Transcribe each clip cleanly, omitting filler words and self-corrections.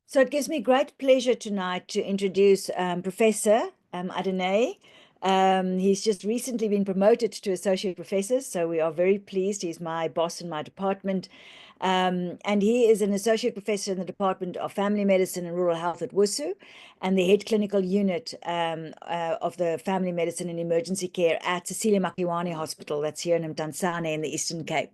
So it gives me great pleasure tonight to introduce Professor Adeniyi. He's just recently been promoted to associate professor, so we are very pleased. He's my boss in my department. And he is an associate professor in the Department of Family Medicine and Rural Health at WUSU, and the head clinical unit of the Family Medicine and Emergency Care at Cecilia Makiwane Hospital, that's here in Mtansane in the Eastern Cape.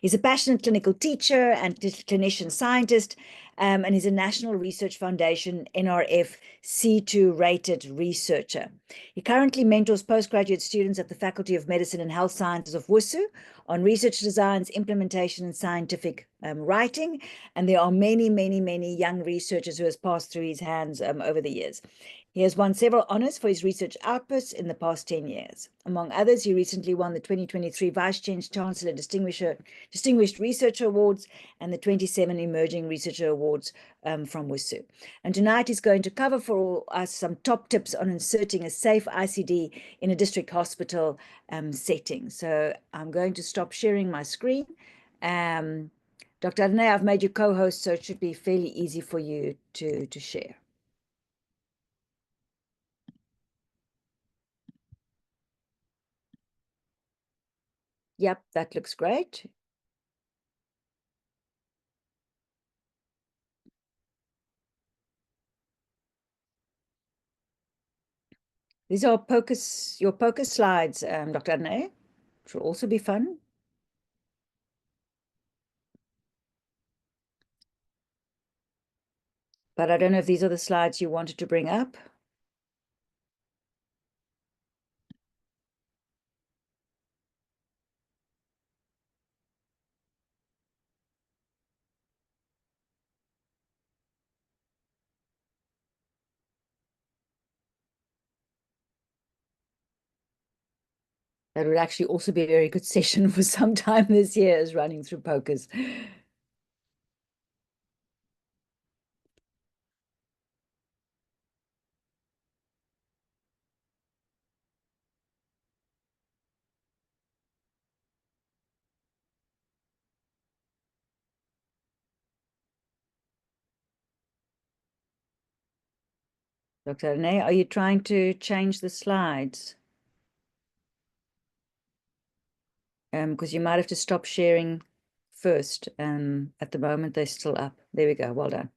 He's a passionate clinical teacher and clinician scientist, and he's a National Research Foundation NRF C2 rated researcher. He currently mentors postgraduate students at the Faculty of Medicine and Health Sciences of WUSU on research designs, implementation, and scientific writing. And there are many, many, many young researchers who has passed through his hands over the years. He has won several honors for his research outputs in the past 10 years. Among others, he recently won the 2023 Vice Chancellor Distinguished Researcher Awards and the 27 Emerging Researcher Awards from WUSU. And tonight he's going to cover for us some top tips on inserting a safe ICD in a district hospital setting. So I'm going to stop sharing my screen. Dr. Adeniyi, I've made you co-host, so it should be fairly easy for you to share. Yep, that looks great. These are your POCUS slides, Dr. Adeniyi. Which will also be fun. But I don't know if these are the slides you wanted to bring up. That would actually also be a very good session for some time this year, is running through POCUS. Dr. Adeniyi, are you trying to change the slides? Because you might have to stop sharing first. At the moment, they're still up. There we go. Well done.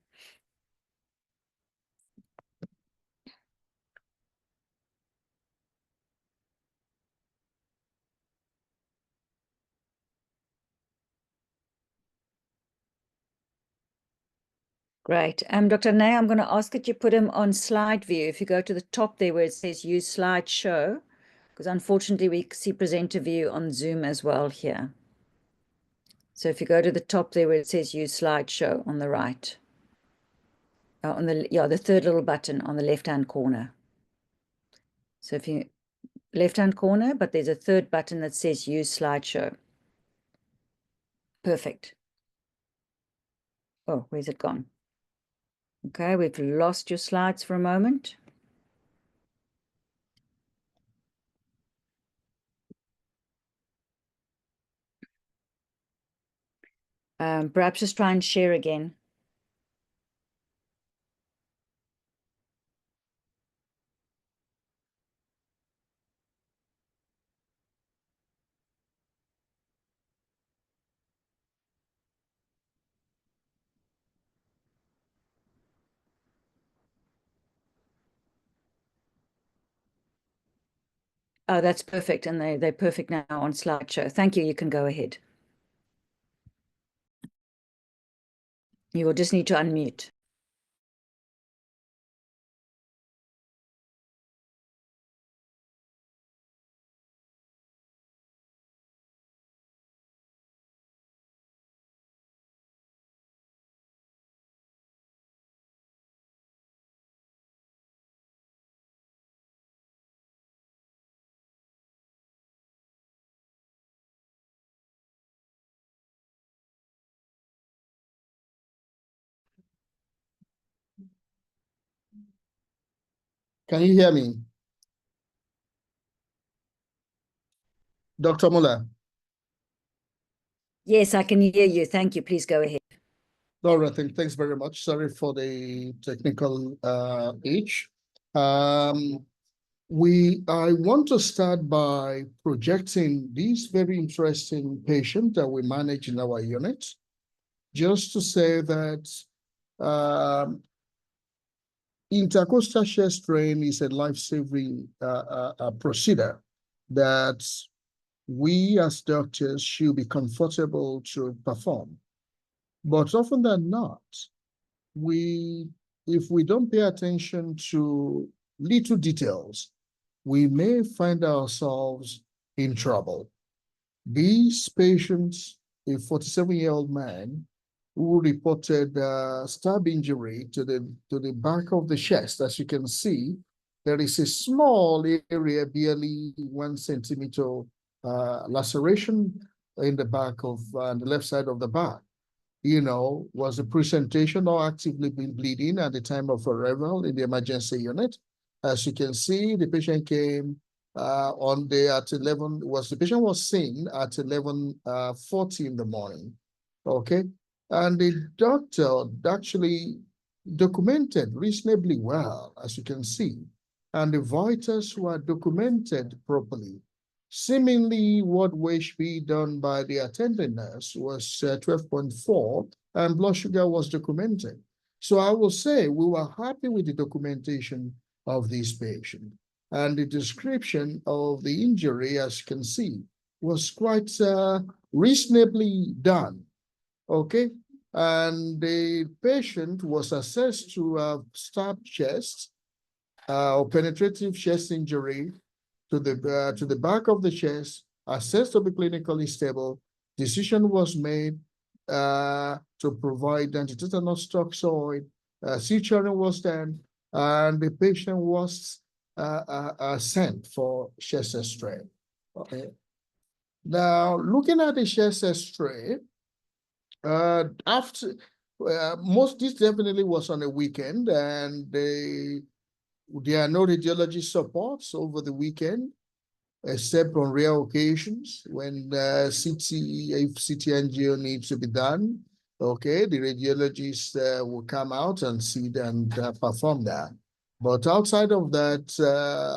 Great. Dr. Adeniyi, I'm going to ask that you put him on slide view. If you go to the top there where it says use slideshow, because unfortunately we see presenter view on Zoom as well here. So if you go to the top there where it says use slideshow on the right, the third little button on the left-hand corner. So if you left-hand corner, but there's a third button that says use slideshow. Perfect. Oh, where's it gone? Okay, we've lost your slides for a moment. Perhaps just try and share again. Oh, that's perfect. And they're perfect now on slideshow. Thank you. You can go ahead. You will just need to unmute. Can you hear me? Dr. Muller? Yes, I can hear you. Thank you. Please go ahead. All right, thanks very much. Sorry for the technical glitch. I want to start by projecting this very interesting patient that we manage in our unit, just to say that intercostal chest strain is a life-saving procedure that we as doctors should be comfortable to perform. But often than not, if we don't pay attention to little details, we may find ourselves in trouble. These patients, a 47-year-old man who reported stab injury to the back of the chest. As you can see, there is a small area, barely 1 centimeter laceration in the back of the left side of the back. Was the presentation or actively been bleeding at the time of arrival in the emergency unit. As you can see, the patient came at 11, the patient was seen at 11:40 in the morning, okay? And the doctor actually documented reasonably well, as you can see, and the vitals were documented properly. Seemingly, what should be done by the attending nurse was 12.4, and blood sugar was documented. So I will say we were happy with the documentation of this patient. And the description of the injury, as you can see, was quite reasonably done, okay? And the patient was assessed to have stabbed chest or penetrative chest injury to the back of the chest, assessed to be clinically stable. Decision was made to provide antitetanus toxoid. Suturing was done, and the patient was sent for chest X-ray. Okay. Now, looking at the chest X-ray, after this definitely was on a weekend, and there are no radiology supports over the weekend, except on rare occasions when if CT angio needs to be done. Okay, the radiologist will come out and see and perform that. But outside of that,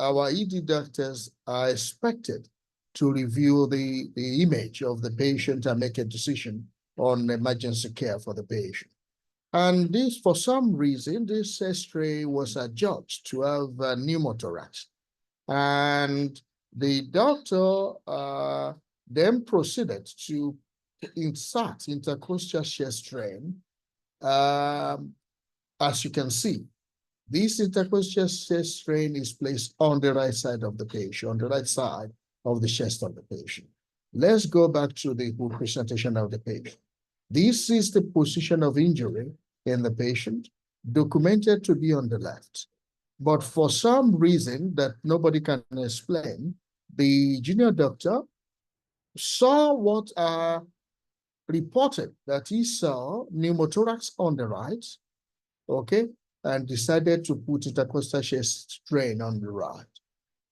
our ED doctors are expected to review the image of the patient and make a decision on emergency care for the patient. And this, for some reason, this X-ray was adjudged to have pneumothorax. And the doctor then proceeded to insert intercostal chest strain. As you can see, this intercostal chest strain is placed on the right side of the patient, on the right side of the chest of the patient. Let's go back to the presentation of the patient. This is the position of injury in the patient, documented to be on the left. But for some reason that nobody can explain, the junior doctor saw what reported that he saw pneumothorax on the right, okay, and decided to put intercostal chest strain on the right.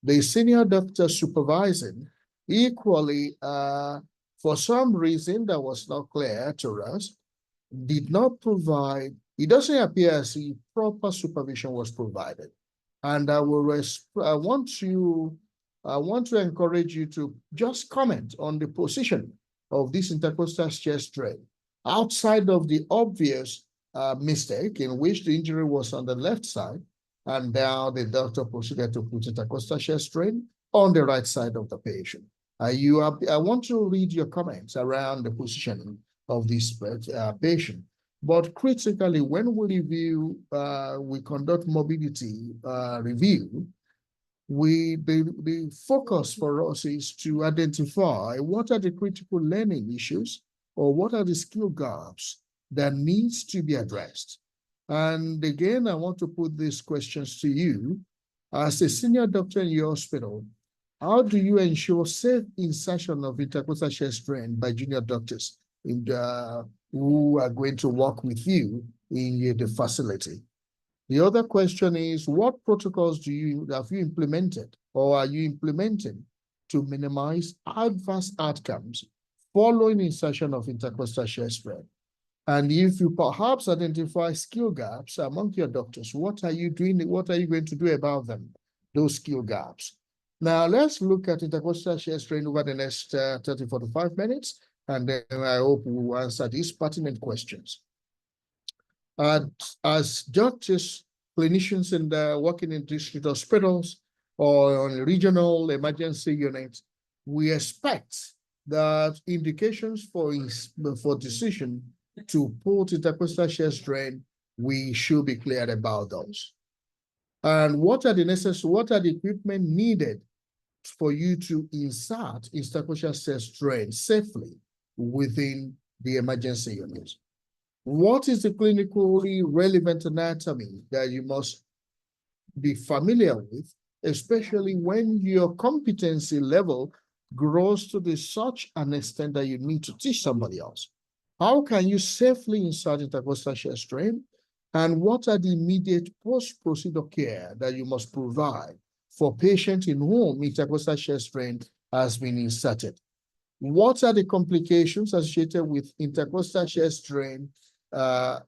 The senior doctor supervising equally, for some reason that was not clear to us, did not provide, it doesn't appear as if proper supervision was provided. And I want to encourage you to just comment on the position of this intercostal chest strain outside of the obvious mistake in which the injury was on the left side, and now the doctor proceeded to put intercostal chest strain on the right side of the patient. I want to read your comments around the positioning of this patient. But critically, when we review, we conduct mobility review, the focus for us is to identify what are the critical learning issues or what are the skill gaps that needs to be addressed. And again, I want to put these questions to you. As a senior doctor in your hospital, how do you ensure safe insertion of intercostal chest strain by junior doctors who are going to work with you in the facility? The other question is, what protocols have you implemented or are you implementing to minimize adverse outcomes following insertion of intercostal chest strain? And if you perhaps identify skill gaps among your doctors, what are you doing? What are you going to do about them, those skill gaps? Now, let's look at intercostal shear strain over the next 30, 45 minutes, and then I hope we will answer these pertinent questions. As doctors, clinicians working in district hospitals or on regional emergency units, we expect that indications for decision to put intercostal shear strain, we should be clear about those. And what are the equipment needed for you to insert intercostal shear strain safely within the emergency unit? What is the clinically relevant anatomy that you must be familiar with, especially when your competency level grows to such an extent that you need to teach somebody else? How can you safely insert intercostal shear strain? And what are the immediate post-procedure care that you must provide for patients in whom intercostal shear strain has been inserted? What are the complications associated with intercostal shear strain, that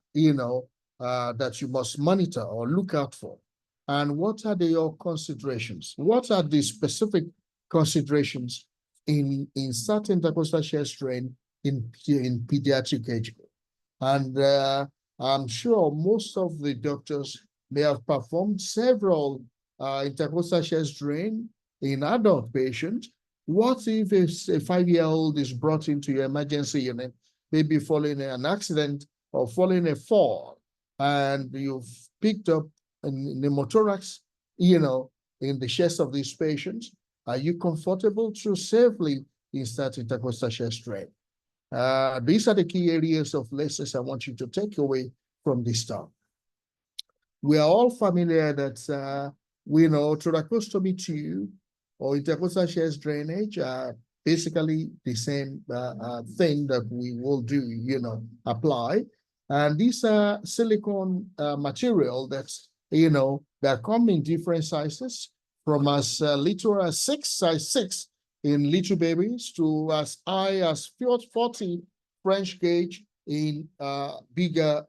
you must monitor or look out for? And what are your considerations? What are the specific considerations in inserting intercostal shear strain in pediatric age group? And I'm sure most of the doctors may have performed several intercostal shear strain in adult patients. What if a 5-year-old is brought into your emergency unit, maybe following an accident or following a fall, and you've picked up a pneumothorax, in the chest of these patients? Are you comfortable to safely insert intercostal shear strain? These are the key areas of lessons I want you to take away from this talk. We are all familiar that we know thoracostomy tube or intercostal shear drainage are basically the same thing that we will do, apply. And these are silicone material that's, that come in different sizes, from as little as size 6 in little babies to as high as 40 French gauge in bigger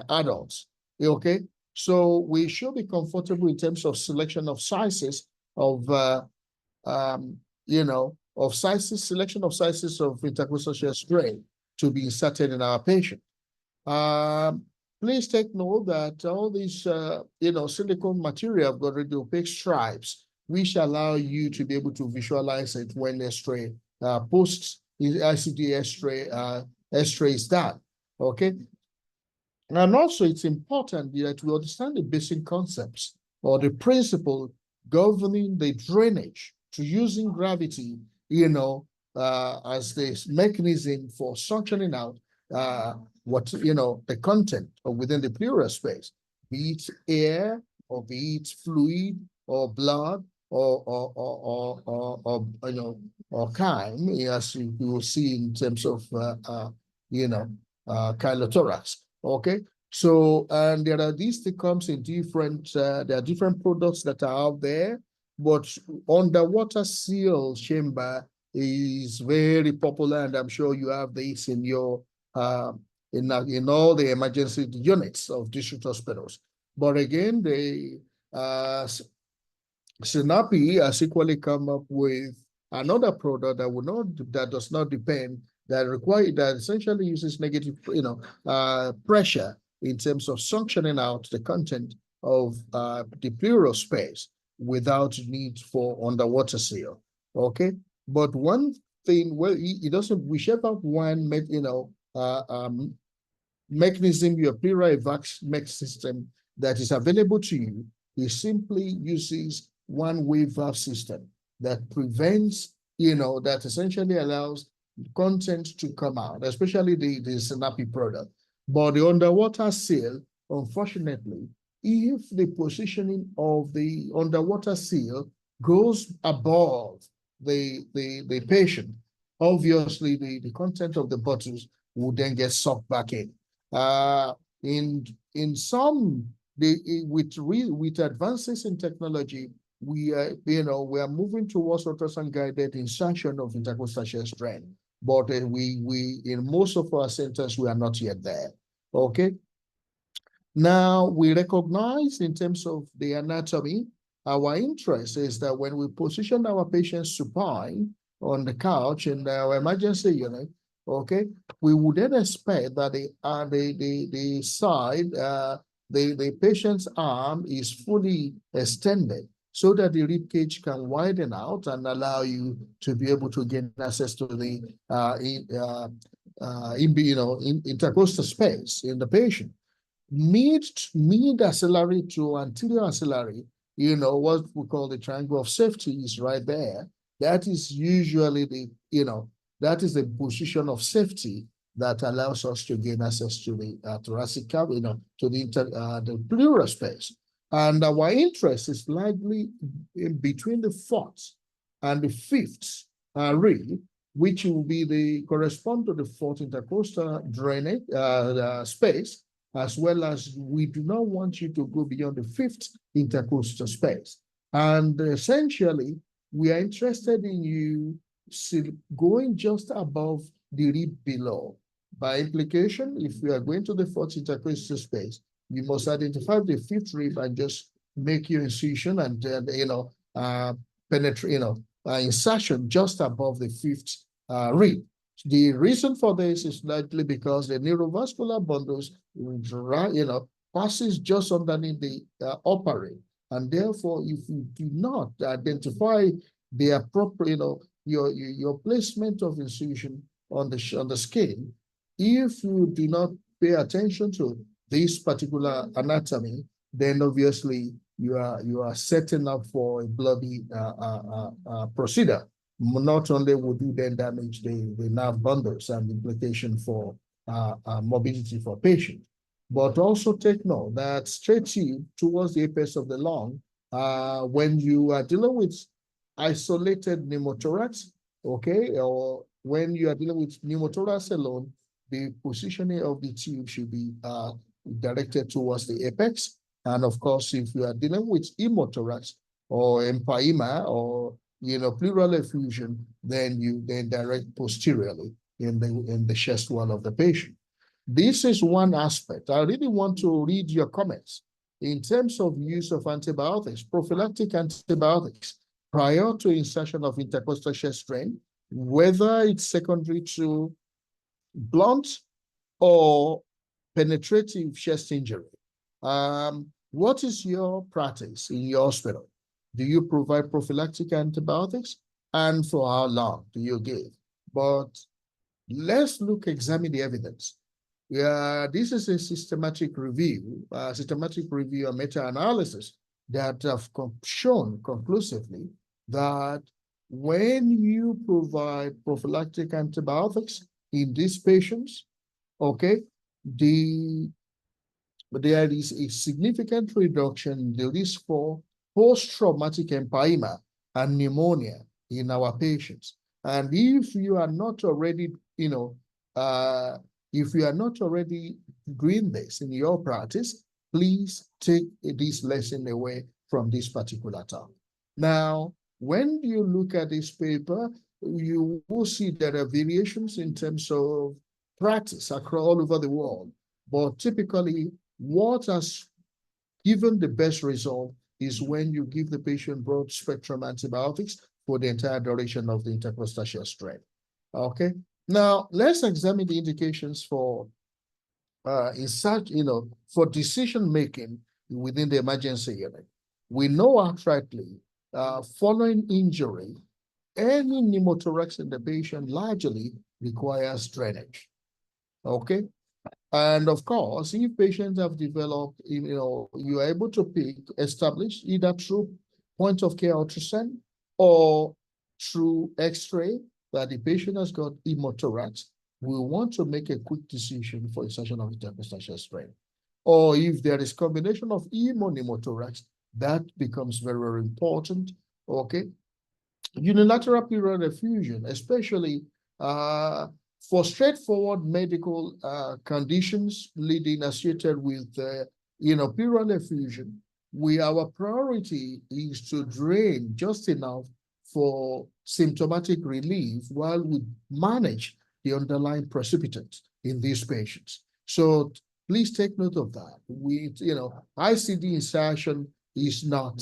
adults. Okay, so we should be comfortable in terms of selection of sizes of selection of sizes of intercostal shear strain to be inserted in our patient. Please take note that all these, silicone material have got really opaque stripes, which allow you to be able to visualize it when X-ray post ICD X-ray is done. Okay, and also it's important that we understand the basic concepts or the principle governing the drainage to using gravity, as the mechanism for suctioning out the content within the pleural space, be it air or be it fluid or blood or chyme, as you will see in terms of chylothorax. Okay, so and there are these that comes in different. There are different products that are out there, but underwater seal chamber is very popular, and I'm sure you have this in your in all the emergency units of district hospitals. But again, the Sinapi has equally come up with another product that does not depend, that essentially uses negative pressure in terms of suctioning out the content of the pleural space without need for underwater seal. Okay, but one thing, well, it doesn't, whichever one mechanism, your pleural evac system that is available to you, it simply uses one-way valve system that prevents, that essentially allows content to come out, especially the Sinapi product. But the underwater seal, unfortunately, if the positioning of the underwater seal goes above the patient, obviously the content of the bottles will then get sucked back in. In some, with advances in technology, we are moving towards ultrasound guided insertion of intercostal shear strain. but we in most of our centers, we are not yet there. Okay. Now, we recognize in terms of the anatomy, our interest is that when we position our patient supine on the couch in our emergency unit, okay, we would then expect that the side, the patient's arm is fully extended so that the rib cage can widen out and allow you to be able to gain access to the intercostal space in the patient. Mid axillary to anterior axillary, what we call the triangle of safety is right there. That is usually that is the position of safety that allows us to gain access to the thoracic cavity, to the pleural space. And our interest is likely in between the fourth and the fifth rib, which will be the correspond to the fourth intercostal drainage space, as well as we do not want you to go beyond the fifth intercostal space. And essentially, we are interested in you going just above the rib below. By implication, if we are going to the fourth intercostal space, you must identify the fifth rib and just make your incision and penetrate, insertion just above the fifth rib. The reason for this is likely because the neurovascular bundles, passes just underneath the upper rib, and therefore, if you do not identify the appropriate, your placement of incision on the skin, if you do not pay attention to this particular anatomy, then obviously you are setting up for a bloody procedure. Not only would you then damage the nerve bundles and implication for mobility for patient, but also take note that straight tube towards the apex of the lung, when you are dealing with isolated pneumothorax, okay, or when you are dealing with pneumothorax alone, the positioning of the tube should be directed towards the apex. And of course, if you are dealing with hemothorax or empyema or pleural effusion, then you direct posteriorly in the chest wall of the patient. This is one aspect. I really want to read your comments in terms of use of antibiotics, prophylactic antibiotics prior to insertion of intercostal chest drain, whether it's secondary to blunt or penetrative chest injury. What is your practice in your hospital? Do you provide prophylactic antibiotics? And for how long do you give? But let's examine the evidence. This is a systematic review and meta-analysis that have shown conclusively that when you provide prophylactic antibiotics in these patients, okay, there is a significant reduction in the risk for post-traumatic empyema and pneumonia in our patients. And if you are not already, if you are not already doing this in your practice, please take this lesson away from this particular talk. Now, when you look at this paper, you will see there are variations in terms of practice across all over the world. But typically, what has given the best result is when you give the patient broad spectrum antibiotics for the entire duration of the intercostal chest drain. Okay. Now let's examine the indications for for decision making within the emergency unit. We know outrightly, following injury, any pneumothorax in the patient largely requires drainage. Okay. And of course, if patients have developed, you are able to establish either through point of care ultrasound or through X-ray that the patient has got pneumothorax, we want to make a quick decision for insertion of intercostal chest drain. Or if there is combination of pneumothorax, that becomes very, very important. Okay. Unilateral pleural effusion, especially for straightforward medical conditions leading associated with pleural effusion, our priority is to drain just enough for symptomatic relief while we manage the underlying precipitant in these patients. So please take note of that. ICD insertion is not,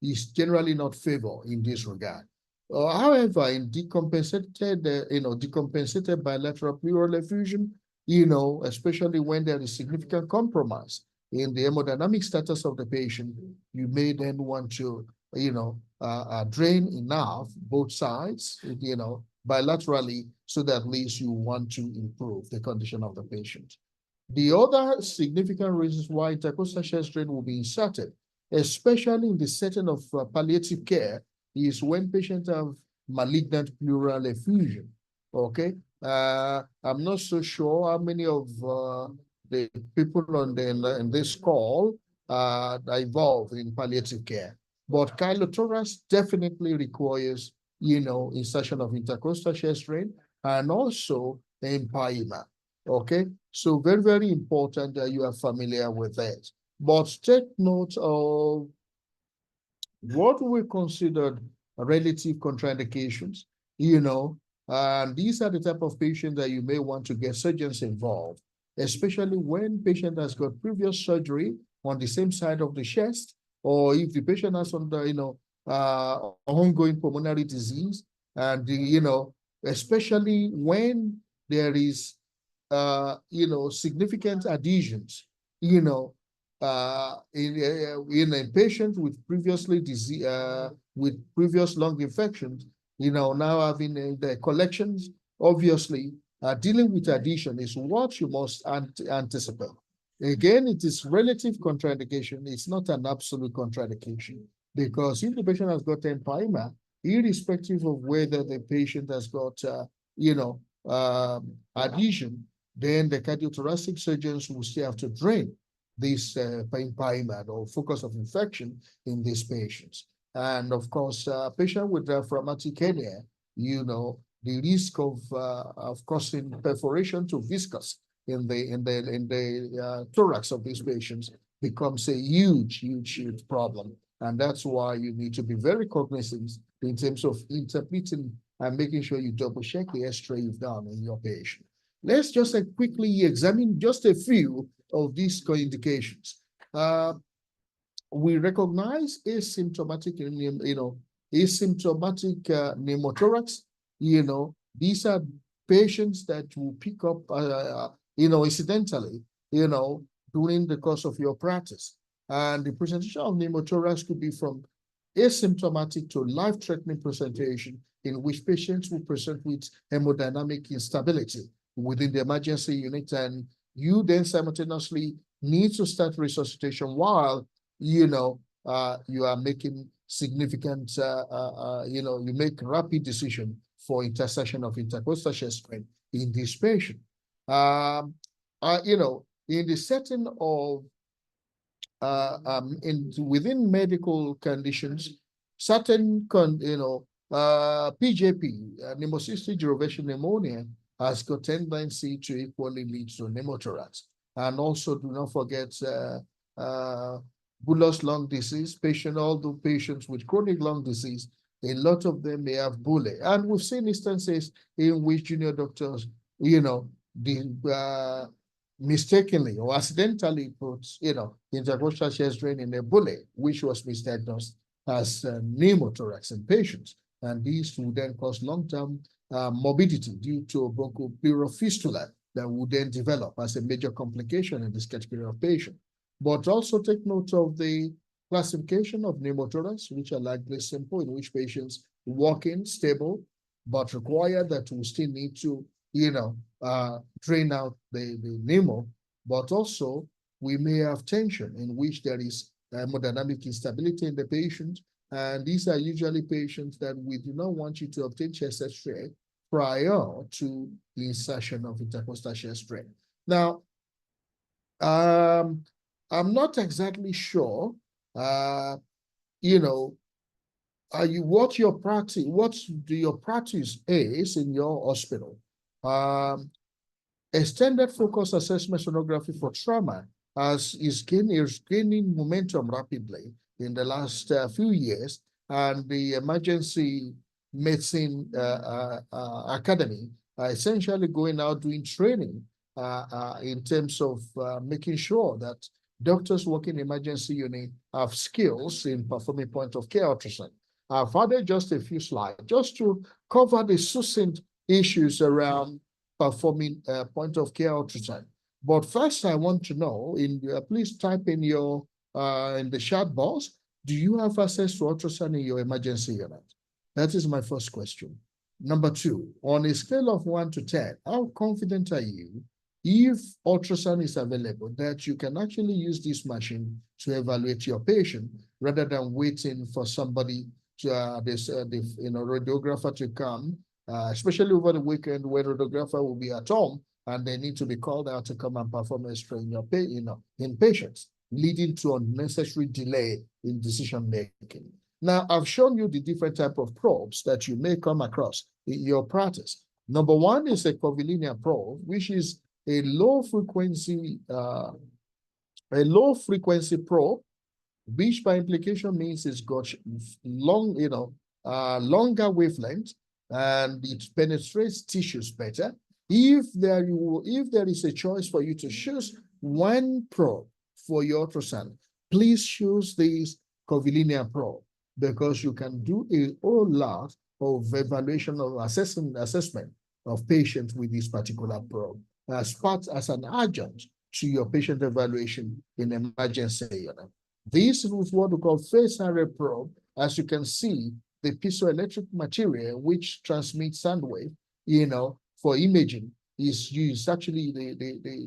is generally not favored in this regard. However, in decompensated bilateral pleural effusion, especially when there is significant compromise in the hemodynamic status of the patient, you may then want to, drain enough both sides, bilaterally, so that at least you want to improve the condition of the patient. The other significant reasons why intercostal chest drain will be inserted, especially in the setting of palliative care, is when patients have malignant pleural effusion. Okay, I'm not so sure how many of the people in this call are involved in palliative care, but chylothorax definitely requires, insertion of intercostal chest drain and also empyema. Okay, so very, very important that you are familiar with that. But take note of what we considered relative contraindications, and these are the type of patients that you may want to get surgeons involved, especially when patient has got previous surgery on the same side of the chest, or if the patient has ongoing pulmonary disease, and especially when there is significant adhesions, in a patient with previously with previous lung infections, now having the collections, obviously, dealing with adhesion is what you must anticipate. Again, it is relative contraindication. It's not an absolute contraindication, because if the patient has got empyema, irrespective of whether the patient has got, adhesion, then the cardiothoracic surgeons will still have to drain this empyema or focus of infection in these patients. And of course, patient with diaphragmatic hernia, the risk of causing perforation to viscous in the thorax of these patients becomes a huge problem. And that's why you need to be very cognizant in terms of interpreting and making sure you double check the X-ray you've done in your patient. Let's just quickly examine just a few of these indications. We recognize asymptomatic, pneumothorax. These are patients that will pick up, incidentally, during the course of your practice. And the presentation of pneumothorax could be from asymptomatic to life-threatening presentation, in which patients will present with hemodynamic instability within the emergency unit, and you then simultaneously need to start resuscitation while you are making significant you make rapid decision for intercession of intercostal chest drain in this patient. In the setting of within medical conditions, certain PJP, pneumocystic jirovecii pneumonia, has got tendency to equally lead to pneumothorax. And also, do not forget bullous lung disease. Although patients with chronic lung disease, a lot of them may have bulle. And we've seen instances in which junior doctors, mistakenly or accidentally put, intercostal chest drain in a bulle, which was misdiagnosed as pneumothorax in patients. And these would then cause long-term morbidity due to bronchopleural fistula that would then develop as a major complication in this category of patient. But also take note of the classification of pneumothorax, which are likely simple, in which patients walk in stable, but require that we still need to, drain out the pneumo. But also, we may have tension in which there is hemodynamic instability in the patient. And these are usually patients that we do not want you to obtain chest X-ray prior to the insertion of intercostal chest drain. Now, I'm not exactly sure, what your practice is in your hospital. Extended focus assessment sonography for trauma is gaining momentum rapidly in the last few years. and the Emergency Medicine Academy are essentially going out doing training in terms of making sure that doctors working in emergency unit have skills in performing point of care ultrasound. I've added just a few slides just to cover the succinct issues around performing point of care ultrasound. But first, I want to know, please type in your in the chat box, do you have access to ultrasound in your emergency unit? That is my first question. Number two, on a scale of 1 to 10, how confident are you if ultrasound is available that you can actually use this machine to evaluate your patient rather than waiting for somebody to radiographer to come, especially over the weekend when radiographer will be at home and they need to be called out to come and perform X-ray in patients, leading to unnecessary delay in decision making. Now, I've shown you the different type of probes that you may come across in your practice. Number one is a curvilinear probe, which is a low frequency probe, which by implication means it's got longer wavelength and it penetrates tissues better. If there is a choice for you to choose one probe for your ultrasound, please choose this curvilinear probe, because you can do a whole lot of evaluation or assessment of patients with this particular probe as an adjunct to your patient evaluation in emergency unit. This is what we call phase array probe. As you can see, the piezoelectric material which transmits sound wave, for imaging is used. Actually,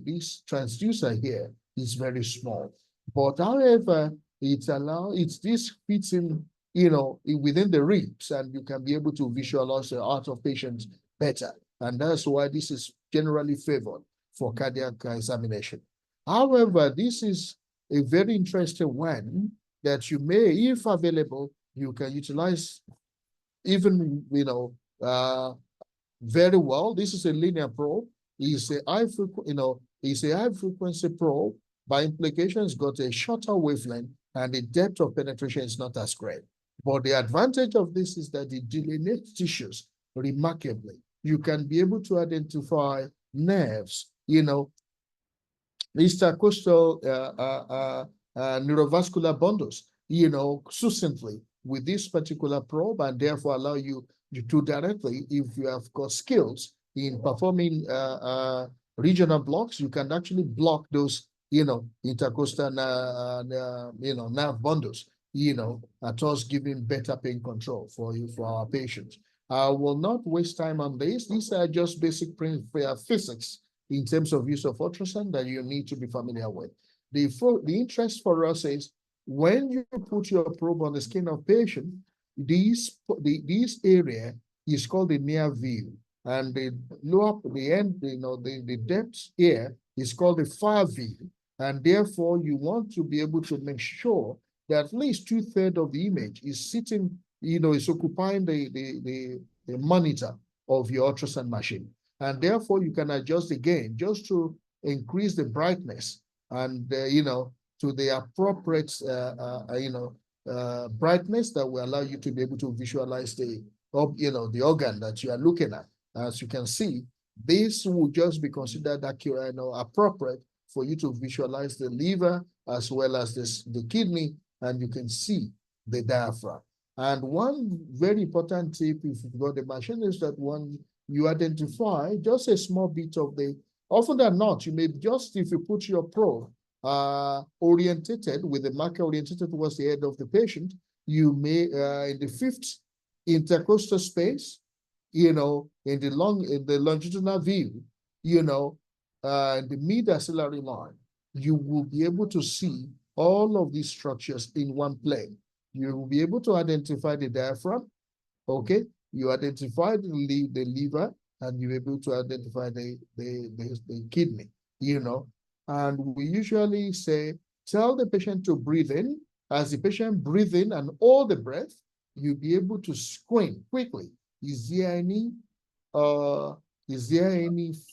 this transducer here is very small, but however, this fits in, within the ribs, and you can be able to visualize the heart of patients better. And that's why this is generally favored for cardiac examination. However, this is a very interesting one that you may, if available, you can utilize even, very well. This is a linear probe. It's a high frequency probe. By implication, it's got a shorter wavelength and the depth of penetration is not as great. But the advantage of this is that it delineates tissues remarkably. You can be able to identify nerves, intercostal neurovascular bundles, succinctly with this particular probe, and therefore allow you to directly, if you have got skills in performing regional blocks, you can actually block those, intercostal, nerve bundles, thus giving better pain control for our patients. I will not waste time on this. These are just basic physics in terms of use of ultrasound that you need to be familiar with. The interest for us is when you put your probe on the skin of patient, this area is called the near view, and the depth here is called the far view, and therefore you want to be able to make sure that at least 2/3 of the image is sitting, is occupying the monitor of your ultrasound machine. And therefore you can adjust again just to increase the brightness and, to the appropriate, brightness that will allow you to be able to visualize the organ that you are looking at. As you can see, this will just be considered accurate, appropriate for you to visualize the liver as well as the kidney, and you can see the diaphragm. And one very important tip, if you've got the machine, is that when you identify just a small bit of often than not, you may just, if you put your probe orientated with the marker orientated towards the head of the patient, you may, in the 5th intercostal space, in the longitudinal view, in the mid-axillary line, you will be able to see all of these structures in one plane. You will be able to identify the diaphragm, okay? You identify the liver, and you're able to identify the kidney, And we usually say, tell the patient to breathe in. As the patient breathes in and hold the breath, you'll be able to screen quickly. Is there any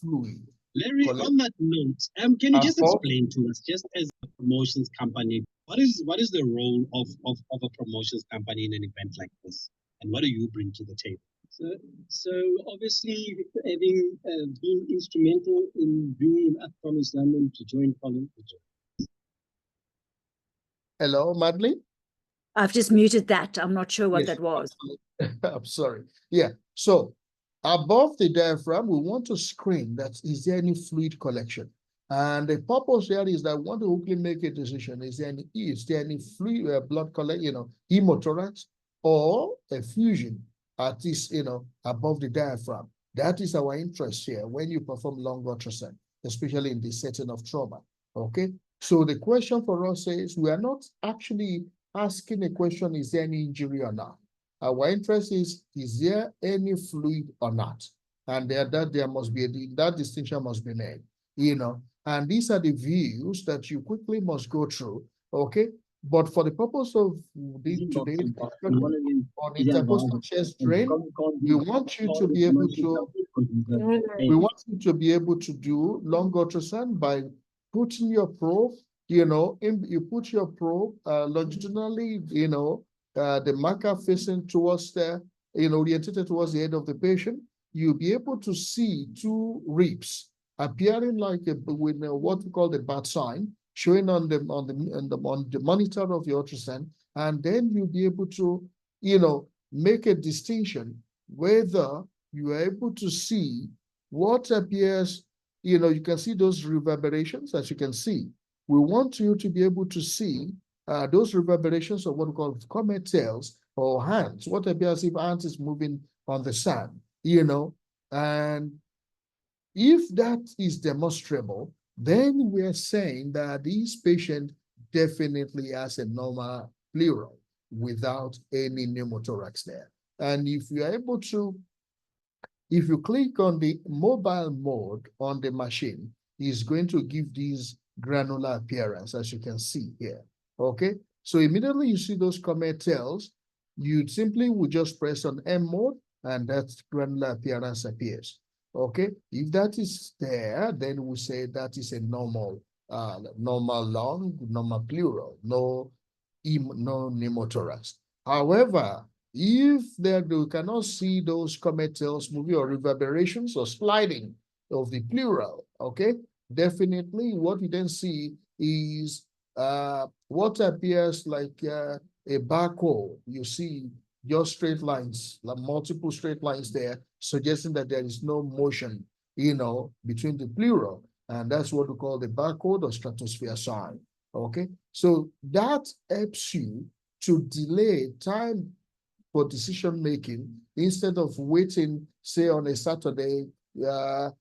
fluid? Larry, on that note, can you just explain to us, just as a promotions company, What is the role of a promotions company in an event like this, and what do you bring to the table? So obviously, having been instrumental in bringing up from East London to join Colin. Hello, Madeline? I've just muted that. I'm not sure what Yes. that was. I'm sorry. Yeah. So above the diaphragm, we want to screen that is there any fluid collection. And the purpose here is that we want to hopefully make a decision. Is there any fluid blood collection, hemothorax or effusion at this, above the diaphragm? That is our interest here when you perform long ultrasound, especially in the setting of trauma. Okay. So the question for us is we are not actually asking a question, is there any injury or not? Our interest is there any fluid or not? And there must be that distinction must be made, and these are the views that you quickly must go through, okay? But for the purpose of today's discussion on intercostal chest drain, we want you to be able to do long ultrasound by putting your probe, you put your probe longitudinally, the marker facing towards orientated towards the head of the patient. You'll be able to see two ribs appearing like with what we call the bat sign, showing on the monitor of the ultrasound, and then you'll be able to, make a distinction whether you are able to see what appears. You can see those reverberations, as you can see. We want you to be able to see those reverberations of what we call comet tails or hands, what appears if hands is moving on the sand, and if that is demonstrable, then we're saying that this patient definitely has a normal pleural without any pneumothorax there. And if you are able to, if you click on the mobile mode on the machine, it's going to give this granular appearance, as you can see here. Okay, so immediately you see those comet tails, you simply would just press on M mode, and that granular appearance appears. Okay, if that is there, then we say that is a normal lung, normal pleural, no pneumothorax. However, if you cannot see those comet tails moving or reverberations or sliding of the pleural, okay, definitely what you then see is what appears like a barcode. You see just straight lines, like multiple straight lines there, suggesting that there is no motion, between the pleural. And that's what we call the barcode or stratosphere sign. Okay, so that helps you to delay time for decision making instead of waiting, say, on a Saturday. The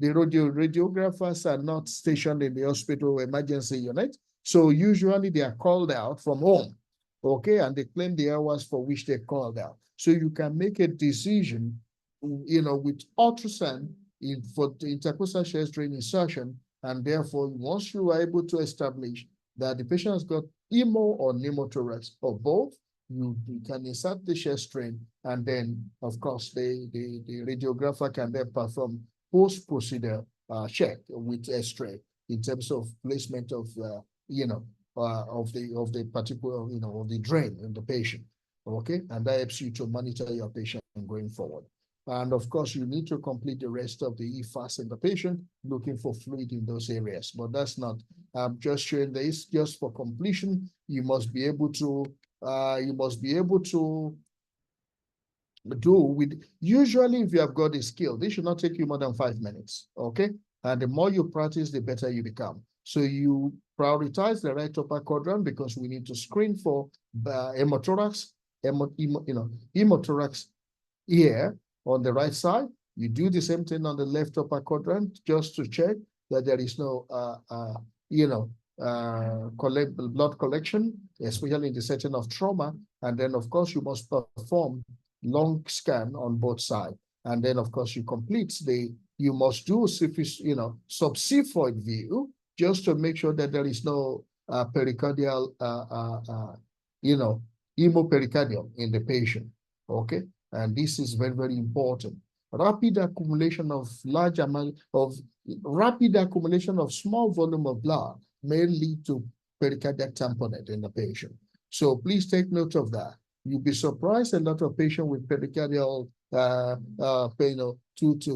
radiographers are not stationed in the hospital emergency unit. So usually they are called out from home, okay, and they claim the hours for which they called out. So you can make a decision, with ultrasound for the intercostal chest drain insertion, and therefore, once you are able to establish that the patient has got hemo or pneumothorax or both, you can insert the chest drain, and then, of course, the radiographer can then perform post-procedure check with X-ray in terms of placement of the particular, of the drain in the patient. Okay, and that helps you to monitor your patient going forward. And of course, you need to complete the rest of the EFAS in the patient, looking for fluid in those areas. But that's not, I'm just showing this just for completion. You must be able to do with, usually if you have got a skill, this should not take you more than 5 minutes, okay? And the more you practice, the better you become. So you prioritize the right upper quadrant because we need to screen for hemothorax, hemothorax here on the right side. You do the same thing on the left upper quadrant just to check that there is no, blood collection, especially in the setting of trauma. And then, of course, you must perform long scan on both sides. And then, of course, you must do, subsequent view just to make sure that there is no pericardial, hemopericardium in the patient. Okay. And this is very, very important. Rapid accumulation of small volume of blood may lead to pericardial tamponade in the patient. So please take note of that. You'll be surprised a lot of patients with pericardial,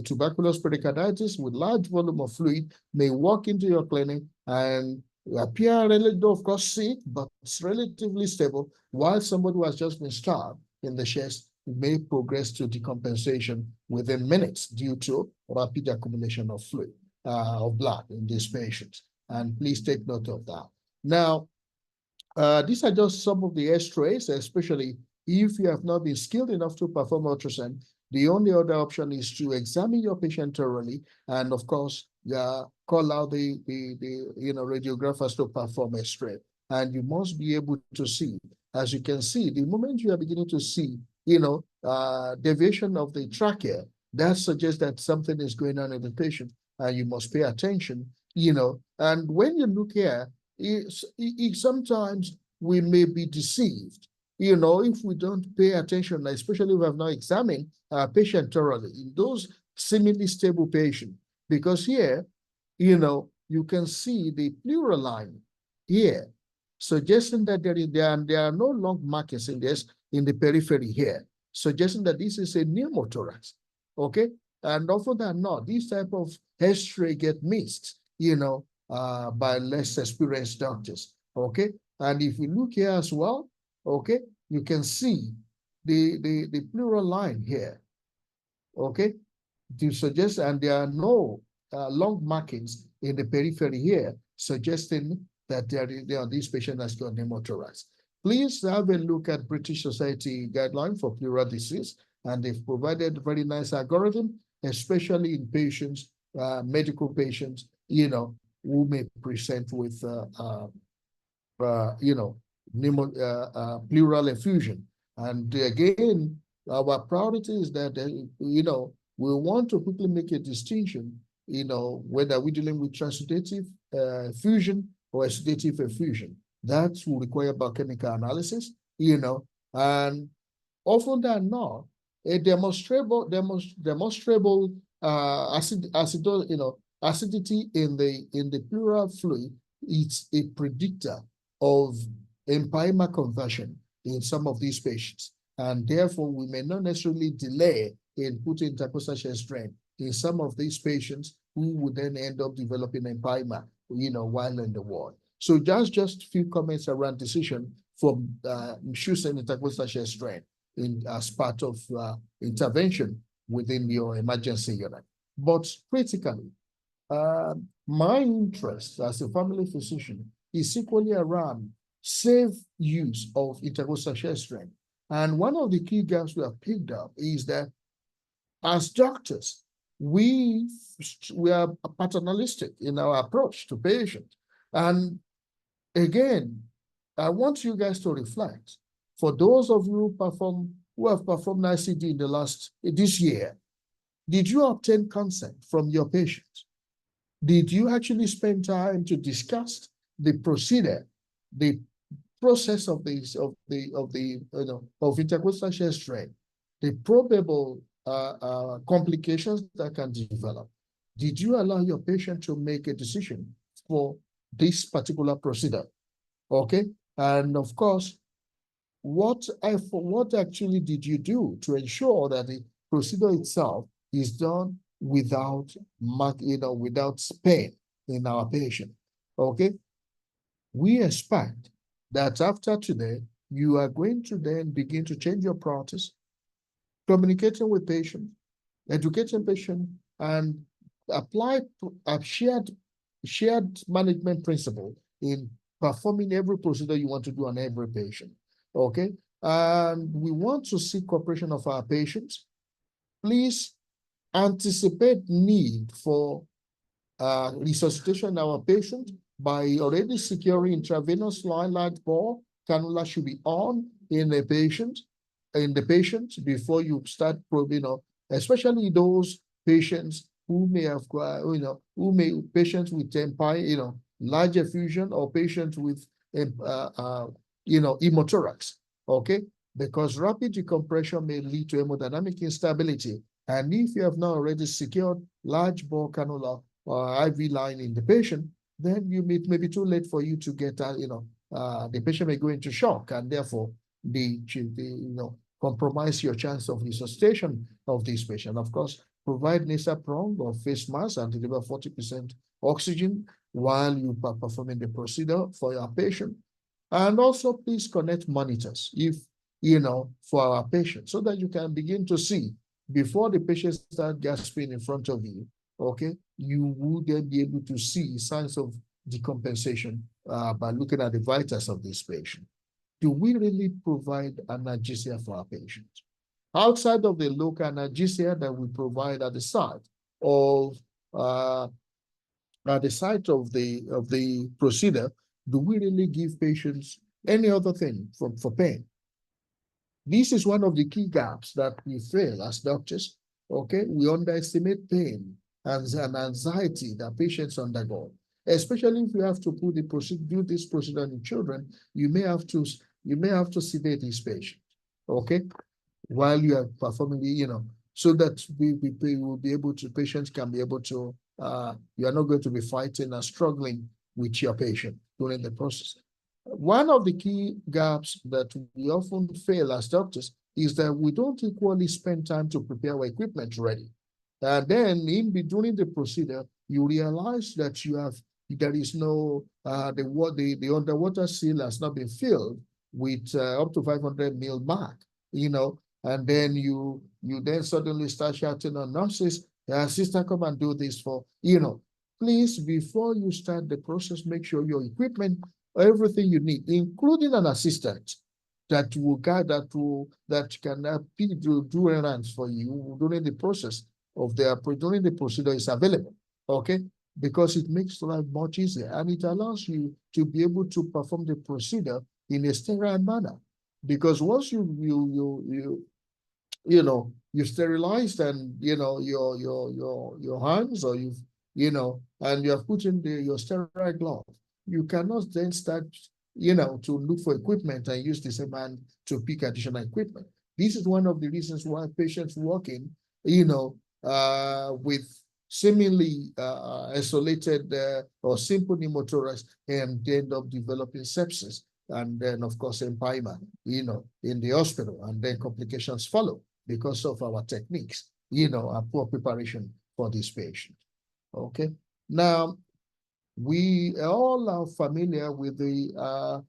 tuberculous pericarditis with large volume of fluid may walk into your clinic and appear relatively, of course, sick, but it's relatively stable, while somebody who has just been stabbed in the chest may progress to decompensation within minutes due to rapid accumulation of fluid, of blood in these patients. And please take note of that. Now, these are just some of the X-rays, especially if you have not been skilled enough to perform ultrasound. The only other option is to examine your patient thoroughly, and of course, call out the radiographers to perform X-ray. And you must be able to see, as you can see, the moment you are beginning to see, deviation of the trachea, that suggests that something is going on in the patient, and you must pay attention. And when you look here, sometimes we may be deceived, if we don't pay attention, especially if we have not examined our patient thoroughly in those seemingly stable patients. Because here, you can see the pleural line here, suggesting that there are no long markings in the periphery here, suggesting that this is a pneumothorax. Okay, and often than not, this type of X-ray get missed, by less experienced doctors. Okay, and if you look here as well, okay, you can see the pleural line here. Okay, to suggest, and there are no long markings in the periphery here, suggesting that this patient has got pneumothorax. Please have a look at British Society guideline for pleural disease, and they've provided a very nice algorithm, especially in patients, medical patients, who may present with, pleural effusion. And again, our priority is that, we want to quickly make a distinction, whether we're dealing with transudative effusion or exudative effusion. That will require biochemical analysis, and often than not, a demonstrable acidity in the pleural fluid is a predictor of empyema conversion in some of these patients, and therefore we may not necessarily delay in putting intercostal chest drain in some of these patients who would then end up developing empyema, while in the ward. So just a few comments around decision for choosing intercostal chest drain as part of intervention within your emergency unit. But critically, my interest as a family physician is equally around safe use of intercostal chest drain. And one of the key gaps we have picked up is that as doctors, we are paternalistic in our approach to patients. And again, I want you guys to reflect. For those of you who have performed ICD in this year, did you obtain consent from your patients? Did you actually spend time to discuss the procedure, the process of intercostal chest drain, the probable complications that can develop? Did you allow your patient to make a decision for this particular procedure? Okay, and of course, what actually did you do to ensure that the procedure itself is done without pain in our patient? Okay, we expect that after today, you are going to then begin to change your practice, communicating with patients, educating patients, and apply a shared management principle in performing every procedure you want to do on every patient. Okay, and we want to seek cooperation of our patients. Please anticipate need for resuscitation in our patient by already securing intravenous line. Large bore cannula should be on in the patient before you start probing, especially those patients who may have, patients with large effusion, or patients with hemothorax. Okay, because rapid decompression may lead to hemodynamic instability, and if you have not already secured large bore cannula or IV line in the patient, then it may be too late for you to get, the patient may go into shock, and therefore compromise your chance of resuscitation of this patient. Of course, provide nasal prong or face mask and deliver 40% oxygen while you are performing the procedure for your patient. And also, please connect monitors for our patients, so that you can begin to see before the patient starts gasping in front of you. Okay, you will then be able to see signs of decompensation by looking at the vitals of this patient. Do we really provide analgesia for our patients? Outside of the local analgesia that we provide at the site of the procedure, do we really give patients any other thing for pain? This is one of the key gaps that we fail as doctors. Okay, we underestimate pain and anxiety that patients undergo, especially if you have to do this procedure in children. You may have to sedate this patient, okay, while you are performing so that we will be able to, patients can be able to, you are not going to be fighting and struggling with your patient during the process. One of the key gaps that we often fail as doctors is that we don't equally spend time to prepare our equipment ready. And then during the procedure, you realize that there is no, the underwater seal has not been filled with up to 500 ml mark, and then you then suddenly start shouting on nurses, sister, come and do this for, please, before you start the process, make sure your equipment, everything you need, including an assistant that will guide, that can do errands for you during the process during the procedure is available, okay? Because it makes life much easier, and it allows you to be able to perform the procedure in a sterile manner. Because once you sterilized and your hands, or and you have put in your sterile glove, you cannot then start to look for equipment and use the same hand to pick additional equipment. This is one of the reasons why patients walk in with seemingly isolated or simple pneumothorax and end up developing sepsis, and then of course empyema in the hospital, and then complications follow because of our techniques, our poor preparation for this patient. Okay, now we all are familiar with the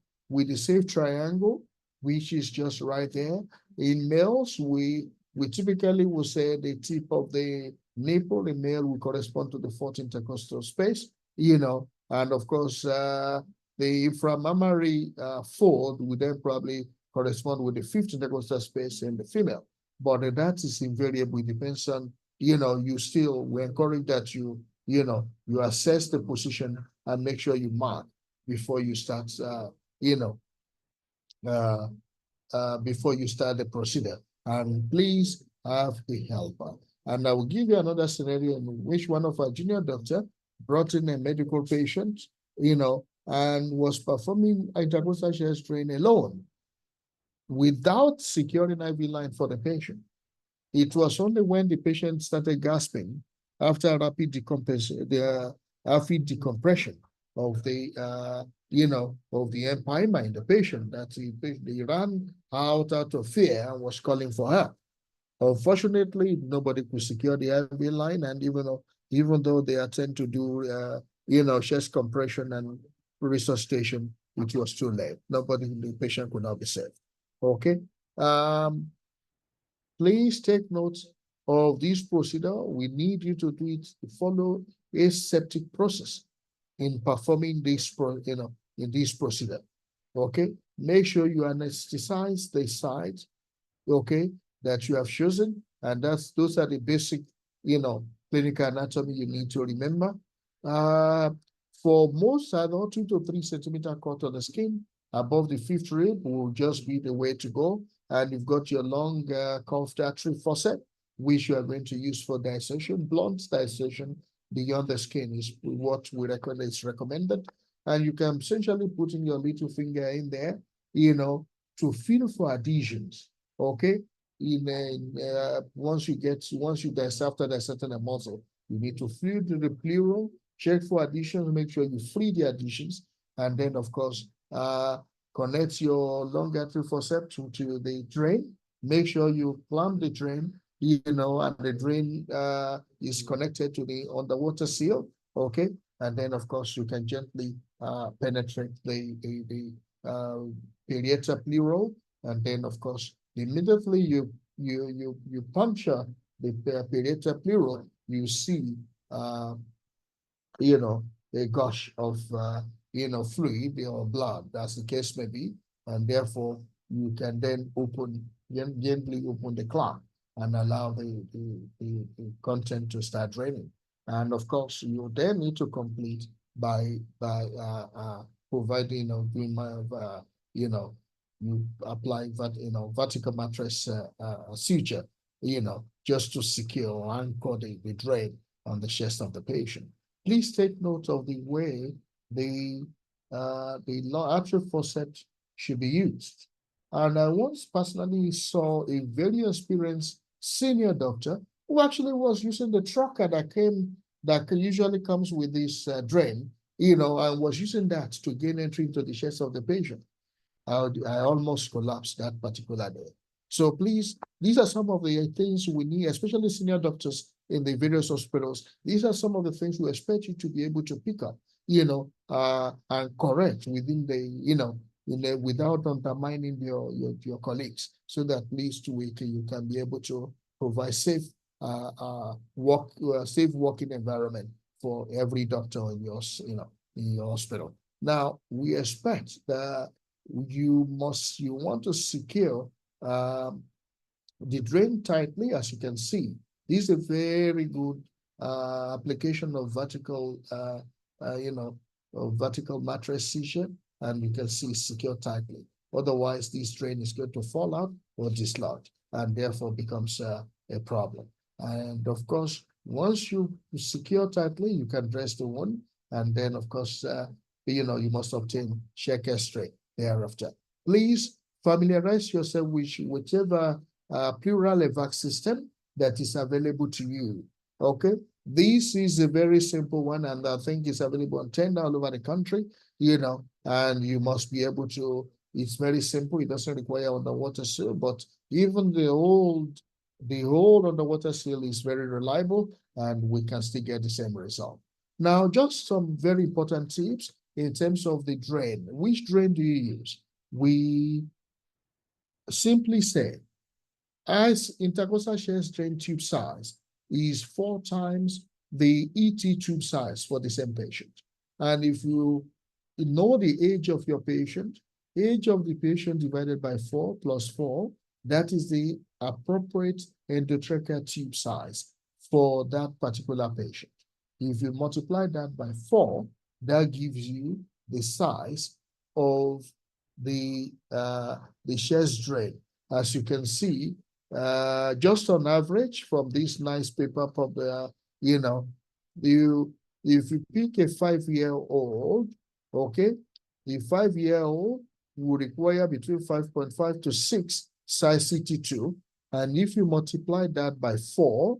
safe triangle, which is just right there. In males, we typically will say the tip of the nipple in male will correspond to the fourth intercostal space, and of course the inframammary fold would then probably correspond with the fifth intercostal space in the female. But that is invariable. It depends on, we encourage that you assess the position and make sure you mark before you start, before you start the procedure. And please have a helper. And I will give you another scenario in which one of our junior doctor brought in a medical patient, and was performing intercostal chest drain alone without securing IV line for the patient. It was only when the patient started gasping after rapid decompression of the empyema in the patient that he ran out of fear and was calling for help. Unfortunately, nobody could secure the IV line, and even though they attempt to do chest compression and resuscitation, it was too late. The patient could not be saved. Okay. Please take note of this procedure. We need you to follow a aseptic process in performing this procedure. Okay. Make sure you anesthetize the site, okay, that you have chosen, and those are the basic, clinical anatomy you need to remember. For most adults, 2 to 3 centimeter cut on the skin above the fifth rib will just be the way to go. And you've got your long curved artery faucet, which you are going to use for dissection. Blunt dissection beyond the skin is what we recommend. It's recommended. And you can essentially put in your little finger in there, to feel for adhesions. Okay. Once you dissect after dissecting a muscle, you need to feel the pleural check for adhesions, make sure you free the adhesions, and then, of course, connect your long artery forceps to the drain. Make sure you clamp the drain, and the drain is connected to the underwater seal, okay? And then, of course, you can gently penetrate the parietal pleural, and then, of course, immediately you puncture the parietal pleural, you see, a gush of, fluid or blood, that's the case may be, and therefore you can then gently open the clamp and allow the content to start draining. And of course, you then need to complete by providing, you apply that, vertical mattress suture, just to secure or anchor the drain on the chest of the patient. Please take note of the way the artery forceps should be used. And I once personally saw a very experienced senior doctor who actually was using the tracker that usually comes with this drain, and was using that to gain entry into the chest of the patient. I almost collapsed that particular day. So please, these are some of the things we need, especially senior doctors in the various hospitals. These are some of the things we expect you to be able to pick up, and correct within the, without undermining your colleagues, so that at least you can be able to provide safe working environment for every doctor in your hospital. Now, we expect that you want to secure the drain tightly. As you can see, this is a very good application of vertical, vertical mattress suture, and you can see secure tightly. Otherwise, this drain is going to fall out or dislodge, and therefore becomes a problem. And of course, once you secure tightly, you can dress the wound, and then, of course, you must obtain check X-ray thereafter. Please familiarize yourself with whichever pleural evac system that is available to you. Okay, this is a very simple one, and I think it's available on tender all over the country. And you must be able to. It's very simple. It doesn't require underwater seal, but even the old underwater seal is very reliable, and we can still get the same result. Now, just some very important tips in terms of the drain. Which drain do you use? We simply say, as intercostal chest drain tube size is 4 times the ET tube size for the same patient. And if you know the age of your patient, age of the patient divided by 4 plus 4, that is the appropriate endotracheal tube size for that particular patient. If you multiply that by 4, that gives you the size of the chest drain. As you can see, just on average from this nice paper, if you pick a 5-year-old, okay, the 5-year-old will require between 5.5 to 6 size CT2, and if you multiply that by 4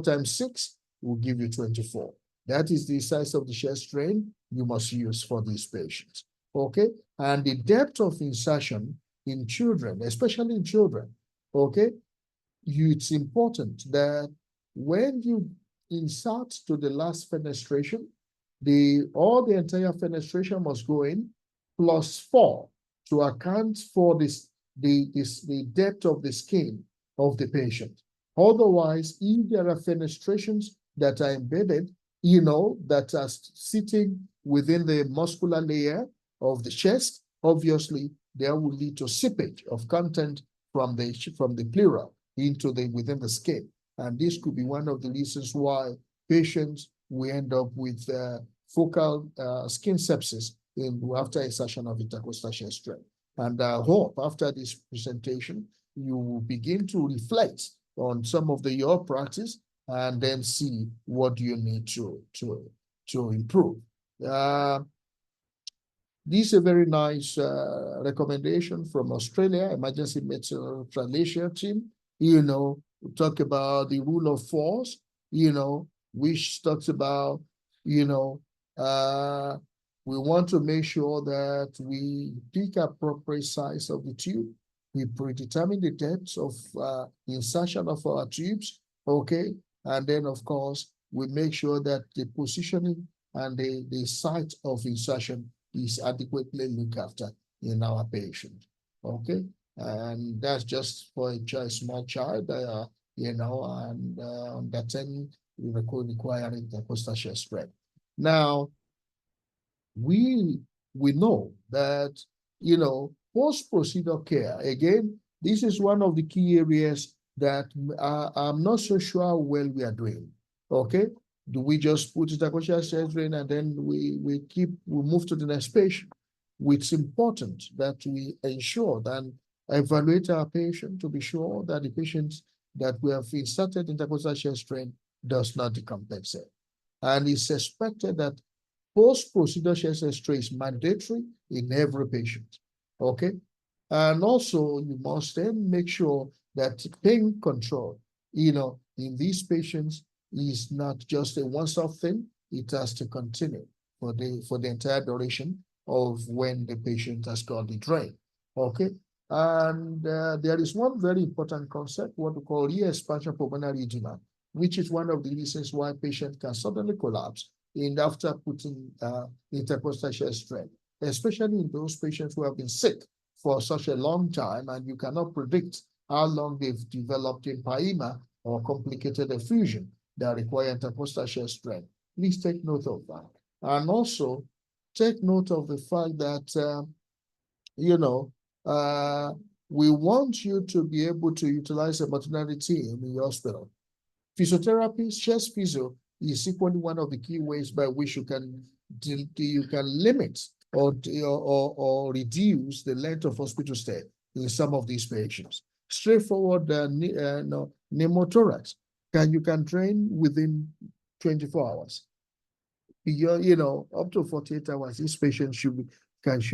times 6 will give you 24. That is the size of the chest drain you must use for these patients. Okay, and the depth of insertion in children, especially in children, okay, it's important that when you insert to the last fenestration, the entire fenestration must go in plus 4 to account for the depth of the skin of the patient. Otherwise, if there are fenestrations that are embedded, that are sitting within the muscular layer of the chest, obviously there will lead to seepage of content from the pleura within the skin. And this could be one of the reasons why patients will end up with focal skin sepsis after insertion of intercostal chest drain. And I hope after this presentation, you will begin to reflect on some of your practice and then see what you need to improve. This is a very nice recommendation from Australia, Emergency Medicine Australasia team. We talk about the rule of force, which talks about you know, we want to make sure that we pick appropriate size of the tube. We predetermine the depth of insertion of our tubes, okay? And then, of course, we make sure that the positioning and the site of insertion is adequately looked after in our patient, okay? And that's just for a small child, you know, and that then requiring intercostal shear spread. Now, we know that, you know, post-procedure care, again, this is one of the key areas that I'm not so sure how well we are doing, okay? Do we just put intercostal shear drain and then we move to the next patient? It's important that we ensure that evaluate our patient to be sure that the patients that we have inserted intercostal shear drain does not decompensate. And it's expected that post-procedure shear strain is mandatory in every patient, okay? And also, you must then make sure that pain control, you know, in these patients is not just a once-off thing. It has to continue for the entire duration of when the patient has got the drain, okay? And there is one very important concept, what we call re-expansion pulmonary edema, which is one of the reasons why patients can suddenly collapse after putting intercostal shear strain, especially in those patients who have been sick for such a long time, and you cannot predict how long they've developed empyema or complicated effusion that require intercostal shear strain. Please take note of that. And also take note of the fact that, you know, we want you to be able to utilize a veterinary team in your hospital. Physiotherapy, chest physio is equally one of the key ways by which you can limit or reduce the length of hospital stay in some of these patients. Straightforward pneumothorax, you can drain within 24 hours. You know, up to 48 hours, these patients should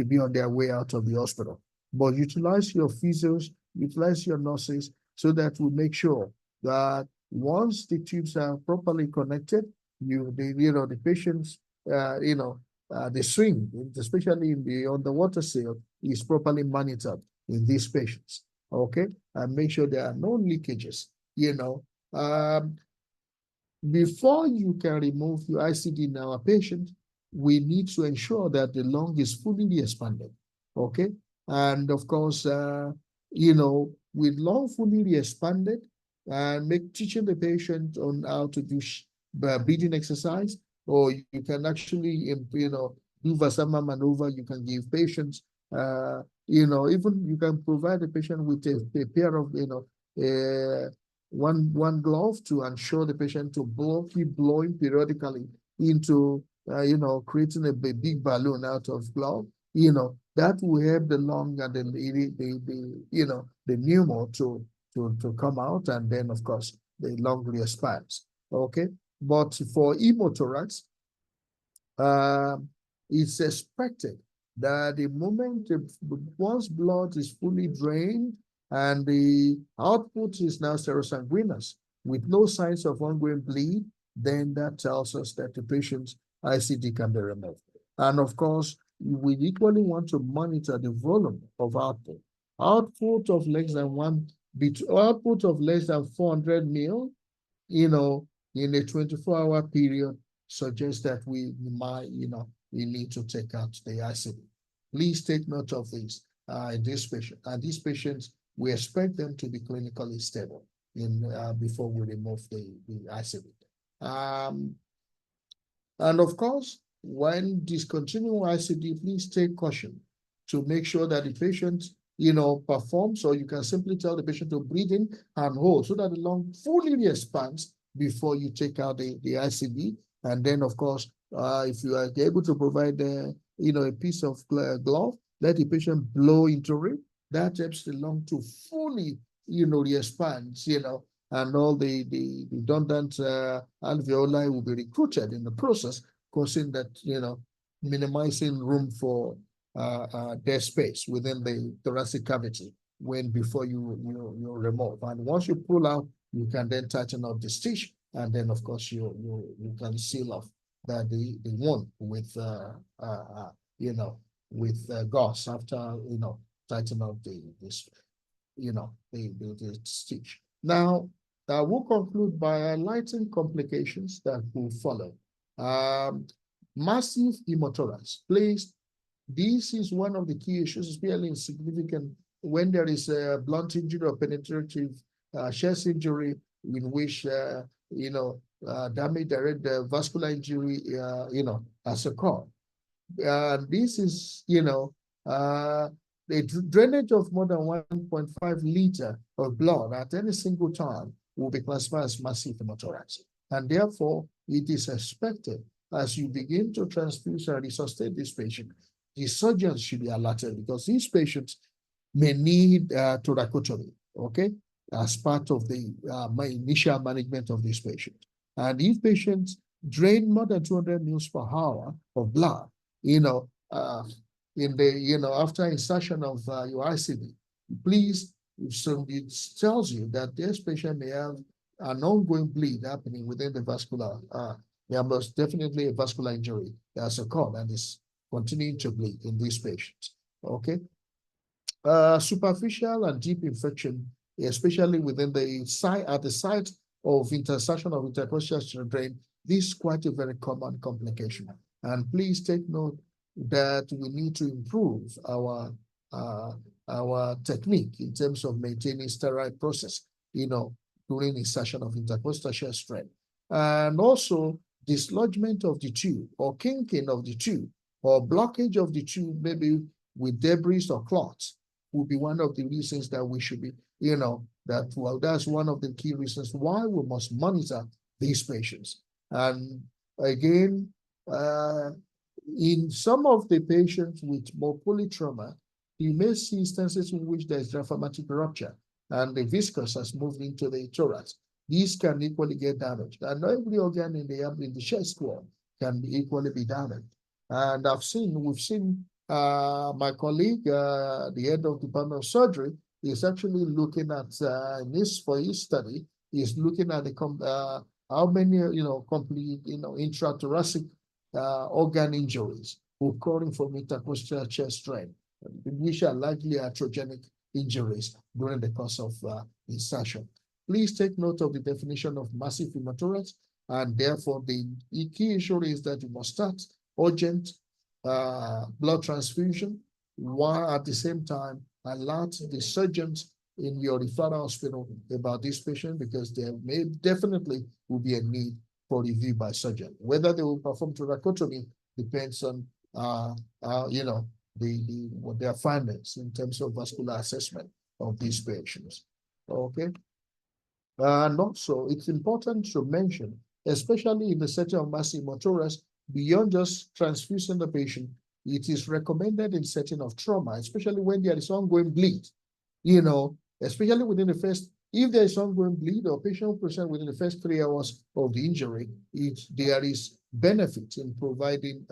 be on their way out of the hospital. But utilize your physios, utilize your nurses, so that we make sure that once the tubes are properly connected, the patients, the swing, especially in the underwater seal, is properly monitored in these patients, okay? And make sure there are no leakages, you know. Before you can remove your ICD in our patient, we need to ensure that the lung is fully expanded, okay? And of course, you know, with lung fully expanded, and teaching the patient on how to do breathing exercise, or you can actually, you know, do Vasama maneuver. You can give patients, you know, even you can provide the patient with a pair of, you know, one glove to ensure the patient to keep blowing periodically into, you know, creating a big balloon out of glove. You know, that will help the lung and the you know, the pneumo to come out, and then of course the lung expands. Okay, but for hemothorax, it's expected that the moment once blood is fully drained and the output is now serosanguinous with no signs of ongoing bleed, then that tells us that the patient's ICD can be removed. And of course, we equally want to monitor the volume of output. Output of less than 400 mil, you know, in a 24-hour period suggests that we might, you know, we need to take out the ICD. Please take note of this in this patient. And these patients, we expect them to be clinically stable before we remove the ICD. And of course, when discontinuing ICD, please take caution to make sure that the patient, you know, performs, or you can simply tell the patient to breathe in and hold so that the lung fully expands before you take out the ICD. And then, of course, if you are able to provide, you know, a piece of glove, let the patient blow into it. That helps the lung to fully, you know, expand, you know, and all the redundant alveoli will be recruited in the process, causing that, you know, minimizing room for dead space within the thoracic cavity before you remove. And once you pull out, you can then tighten up the stitch, and then of course you can seal off that they won with, with gauze after, tighten up the stitch. Now, we'll conclude by highlighting complications that will follow. Massive hemothorax. Please, this is one of the key issues, especially in significant when there is a blunt injury or penetrative chest injury in which damage direct vascular injury has occurred. This is the drainage of more than 1.5 liter of blood at any single time will be classified as massive hemothorax, and therefore it is expected as you begin to transfuse and resuscitate this patient, the surgeons should be alerted because these patients may need thoracotomy, okay, as part of the initial management of this patient. And if patients drain more than 200 mils per hour of blood, after insertion of your ICD, please, so it tells you that this patient may have an ongoing bleed happening within the vascular. There must definitely a vascular injury that has occurred and is continuing to bleed in these patients. Okay. Superficial and deep infection, especially within the site at the site of intersection of intercostal drain, this is quite a very common complication. And please take note that we need to improve our technique in terms of maintaining sterile process, during insertion of intercostal drain. And also dislodgement of the tube or kinking of the tube or blockage of the tube, maybe with debris or clots, will be one of the reasons that we should be, that's one of the key reasons why we must monitor these patients. And again, in some of the patients with more polytrauma, you may see instances in which there is diaphragmatic rupture and the viscous has moved into the thorax. These can equally get damaged. And not every organ in the chest wall can equally be damaged. And we've seen my colleague, the head of the Department of Surgery, is actually looking at for his study, is looking at the how many complete intrathoracic organ injuries occurring from intercostal chest drain, which are likely iatrogenic injuries during the course of insertion. Please take note of the definition of massive hemothorax, and therefore the key issue is that you must start urgent blood transfusion, while at the same time alert the surgeons in your referral hospital about this patient, because there may definitely will be a need for review by surgeon. Whether they will perform thoracotomy depends on their findings in terms of vascular assessment of these patients. Okay. And also, it's important to mention, especially in the setting of massive hemothorax, beyond just transfusing the patient, it is recommended in setting of trauma, especially when there is ongoing bleed, especially within the first, if there is ongoing bleed or patient present within the first 3 hours of the injury, there is benefit in providing,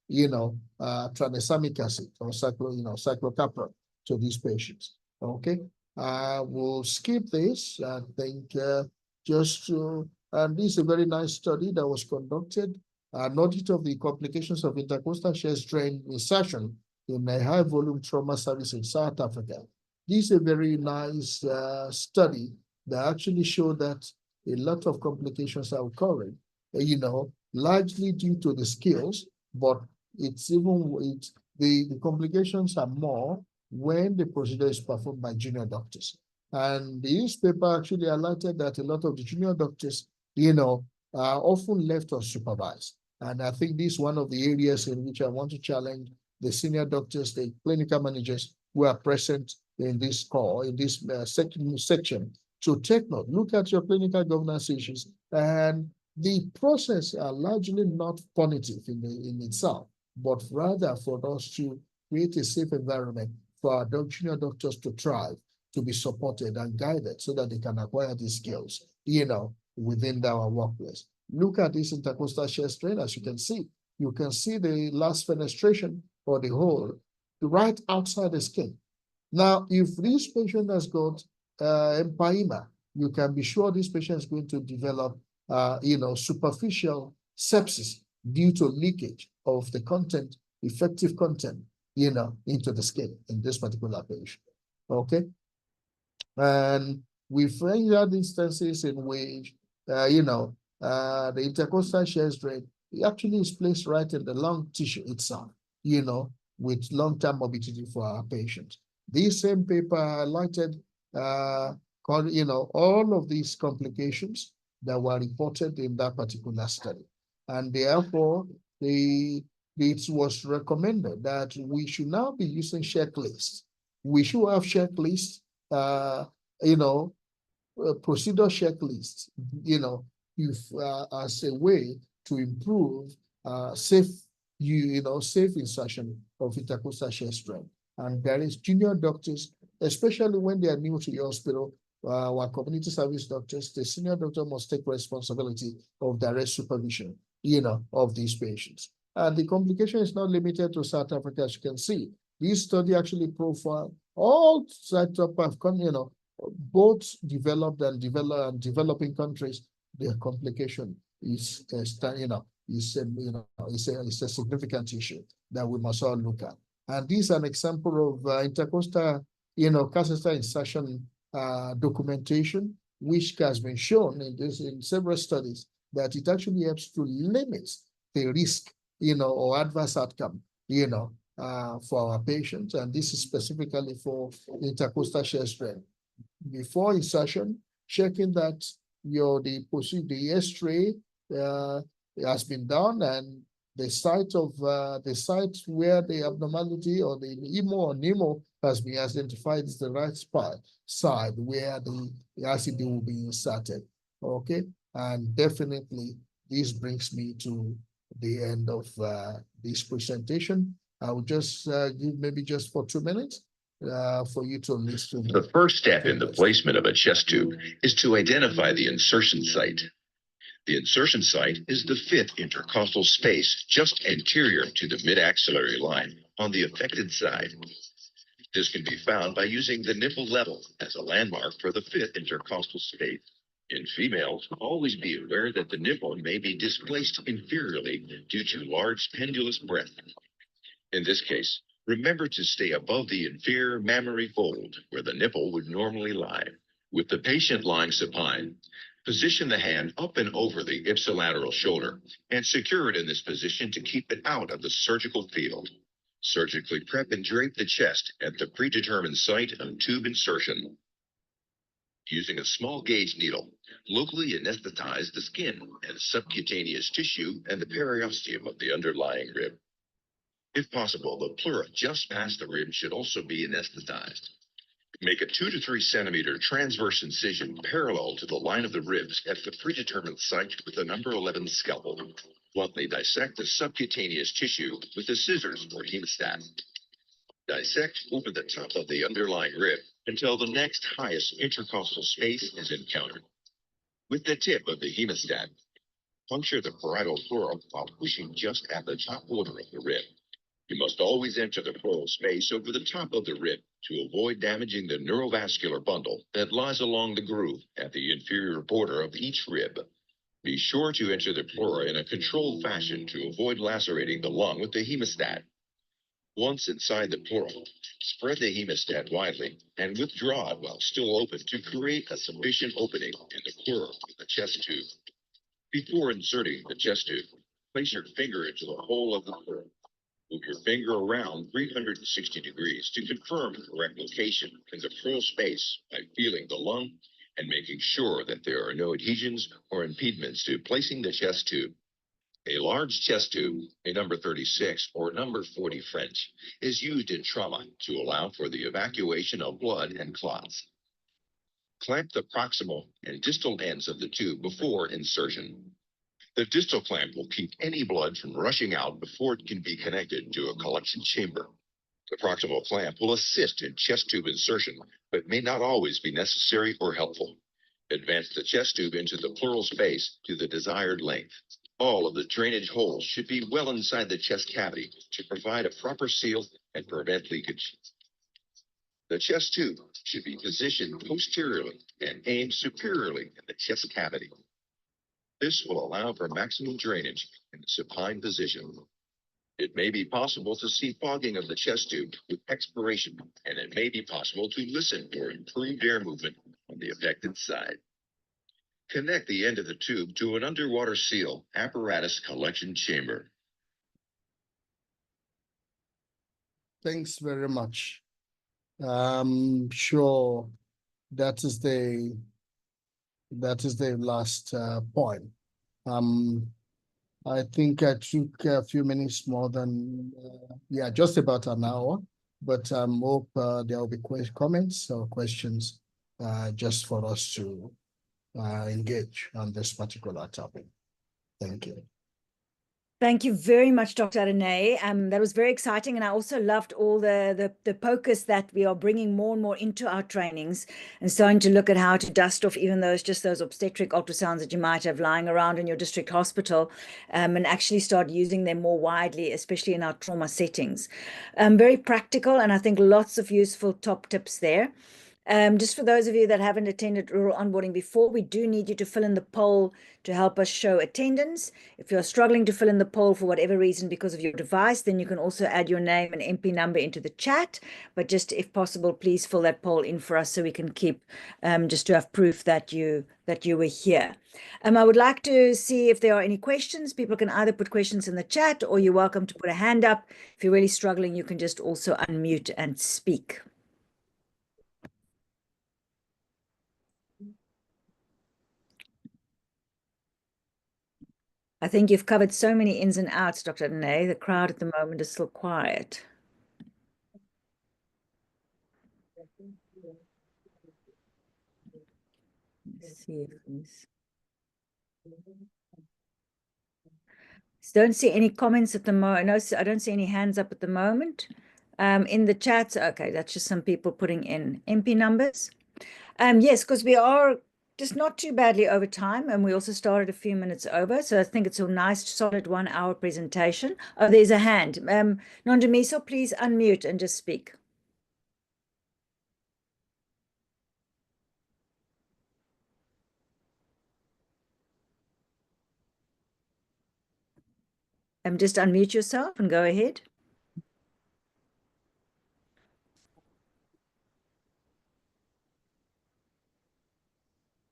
tranexamic acid or cyclopentone to these patients. Okay. We'll skip this. I think and this is a very nice study that was conducted, an audit of the complications of intercostal chest drain insertion in a high volume trauma service in South Africa. This is a very nice study that actually showed that a lot of complications are occurring, largely due to the skills, but the complications are more when the procedure is performed by junior doctors. And the newspaper actually alerted that a lot of the junior doctors, are often left unsupervised. And I think this is one of the areas in which I want to challenge the senior doctors, the clinical managers who are present in this call, in this section, to take note, look at your clinical governance issues. And the process are largely not punitive in itself, but rather for us to create a safe environment for our junior doctors to thrive, to be supported and guided so that they can acquire these skills, within our workplace. Look at this intercostal chest drain. As you can see the last fenestration or the hole right outside the skin. Now, if this patient has got empyema, you can be sure this patient is going to develop, superficial sepsis due to leakage of the content, effective content, into the skin in this particular patient. Okay. And we find out instances in which, the intercostal shear strain actually is placed right in the lung tissue itself, with long-term morbidity for our patients. This same paper highlighted, all of these complications that were reported in that particular study. And therefore, it was recommended that we should now be using checklists. We should have checklists, procedure checklists, as a way to improve safe insertion of intercostal shear strain. And there is junior doctors, especially when they are new to the hospital, our community service doctors, the senior doctor must take responsibility of direct supervision, of these patients. And the complication is not limited to South Africa, as you can see. This study actually profiled all types of, both developed and developing countries. Their complication is a significant issue that we must all look at. And this is an example of intercostal, catheter insertion documentation, which has been shown in several studies that it actually helps to limit the risk, or adverse outcome, for our patients. And this is specifically for intercostal shear strain. Before insertion, checking that the X-ray has been done, and the site where the abnormality or the IMO or NEMO has been identified is the right side where the ICD will be inserted. Okay, and definitely this brings me to the end of this presentation. I will just give maybe just for 2 minutes for you to listen. The first step in the placement of a chest tube is to identify the insertion site. The insertion site is the fifth intercostal space just anterior to the mid-axillary line on the affected side. This can be found by using the nipple level as a landmark for the fifth intercostal space. In females, always be aware that the nipple may be displaced inferiorly due to large pendulous breadth. In this case, remember to stay above the inferior mammary fold where the nipple would normally lie. With the patient lying supine, position the hand up and over the ipsilateral shoulder and secure it in this position to keep it out of the surgical field. Surgically prep and drape the chest at the predetermined site of tube insertion. Using a small gauge needle, locally anesthetize the skin and subcutaneous tissue and the periosteum of the underlying rib. If possible, the pleura just past the rib should also be anesthetized. Make a 2 to 3 centimeter transverse incision parallel to the line of the ribs at the predetermined site with the number 11 scalpel. Bluntly dissect the subcutaneous tissue with the scissors or hemostat. Dissect over the top of the underlying rib until the next highest intercostal space is encountered. With the tip of the hemostat, puncture the parietal pleura while pushing just at the top border of the rib. You must always enter the pleural space over the top of the rib to avoid damaging the neurovascular bundle that lies along the groove at the inferior border of each rib. Be sure to enter the pleura in a controlled fashion to avoid lacerating the lung with the hemostat. Once inside the pleura, spread the hemostat widely and withdraw it while still open to create a sufficient opening in the pleura of the chest tube. Before inserting the chest tube, place your finger into the hole of the pleura. Move your finger around 360 degrees to confirm the correct location in the pleural space by feeling the lung and making sure that there are no adhesions or impediments to placing the chest tube. A large chest tube, a number 36 or number 40 French, is used in trauma to allow for the evacuation of blood and clots. Clamp the proximal and distal ends of the tube before insertion. The distal clamp will keep any blood from rushing out before it can be connected to a collection chamber. The proximal clamp will assist in chest tube insertion, but may not always be necessary or helpful. Advance the chest tube into the pleural space to the desired length. All of the drainage holes should be well inside the chest cavity to provide a proper seal and prevent leakage. The chest tube should be positioned posteriorly and aimed superiorly in the chest cavity. This will allow for maximum drainage in the supine position. It may be possible to see fogging of the chest tube with expiration, and it may be possible to listen for improved air movement on the affected side. Connect the end of the tube to an underwater seal apparatus collection chamber. Thanks very much. I'm sure that is the last point. I think I took a few minutes more than just about an hour, but I hope there will be comments or questions just for us to engage on this particular topic. Thank you. Thank you very much, Dr. Adeniyi. That was very exciting. And I also loved all the focus that we are bringing more and more into our trainings and starting to look at how to dust off even those obstetric ultrasounds that you might have lying around in your district hospital, and actually start using them more widely, especially in our trauma settings. Very practical, and I think lots of useful top tips there. Just for those of you that haven't attended rural onboarding before, we do need you to fill in the poll to help us show attendance. If you're struggling to fill in the poll for whatever reason because of your device, then you can also add your name and MP number into the chat. But just if possible, please fill that poll in for us so we can keep just to have proof that you were here. I would like to see if there are any questions. People can either put questions in the chat, or you're welcome to put a hand up. If you're really struggling, you can just also unmute and speak. I think you've covered so many ins and outs, Dr. Adeniyi. The crowd at the moment is still quiet. Let's see if these... Don't see any comments at the moment. No, I don't see any hands up at the moment. In the chat, okay, that's just some people putting in MP numbers. Yes, because we are just not too badly over time, and we also started a few minutes over, so I think it's a nice solid 1 hour presentation. Oh, there's a hand. Nondamiso, please unmute and just speak. Just unmute yourself and go ahead.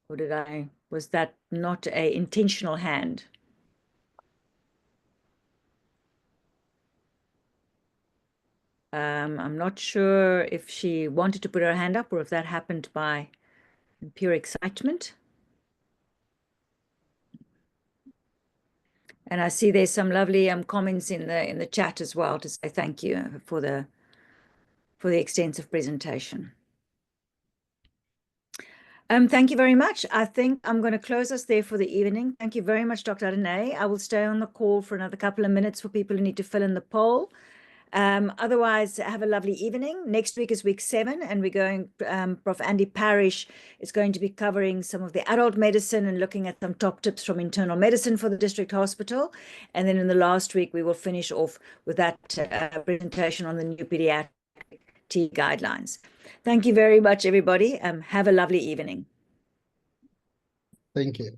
Or was that not an intentional hand? I'm not sure if she wanted to put her hand up or if that happened by pure excitement. And I see there's some lovely comments in the chat as well to say thank you for the extensive presentation. Thank you very much. I think I'm going to close us there for the evening. Thank you very much, Dr. Adeniyi. I will stay on the call for another couple of minutes for people who need to fill in the poll. Otherwise, have a lovely evening. Next week is week 7, and we're going, Prof. Andy Parrish is going to be covering some of the adult medicine and looking at some top tips from internal medicine for the district hospital. And then in the last week, we will finish off with that presentation on the new pediatric T guidelines. Thank you very much, everybody. Have a lovely evening. Thank you.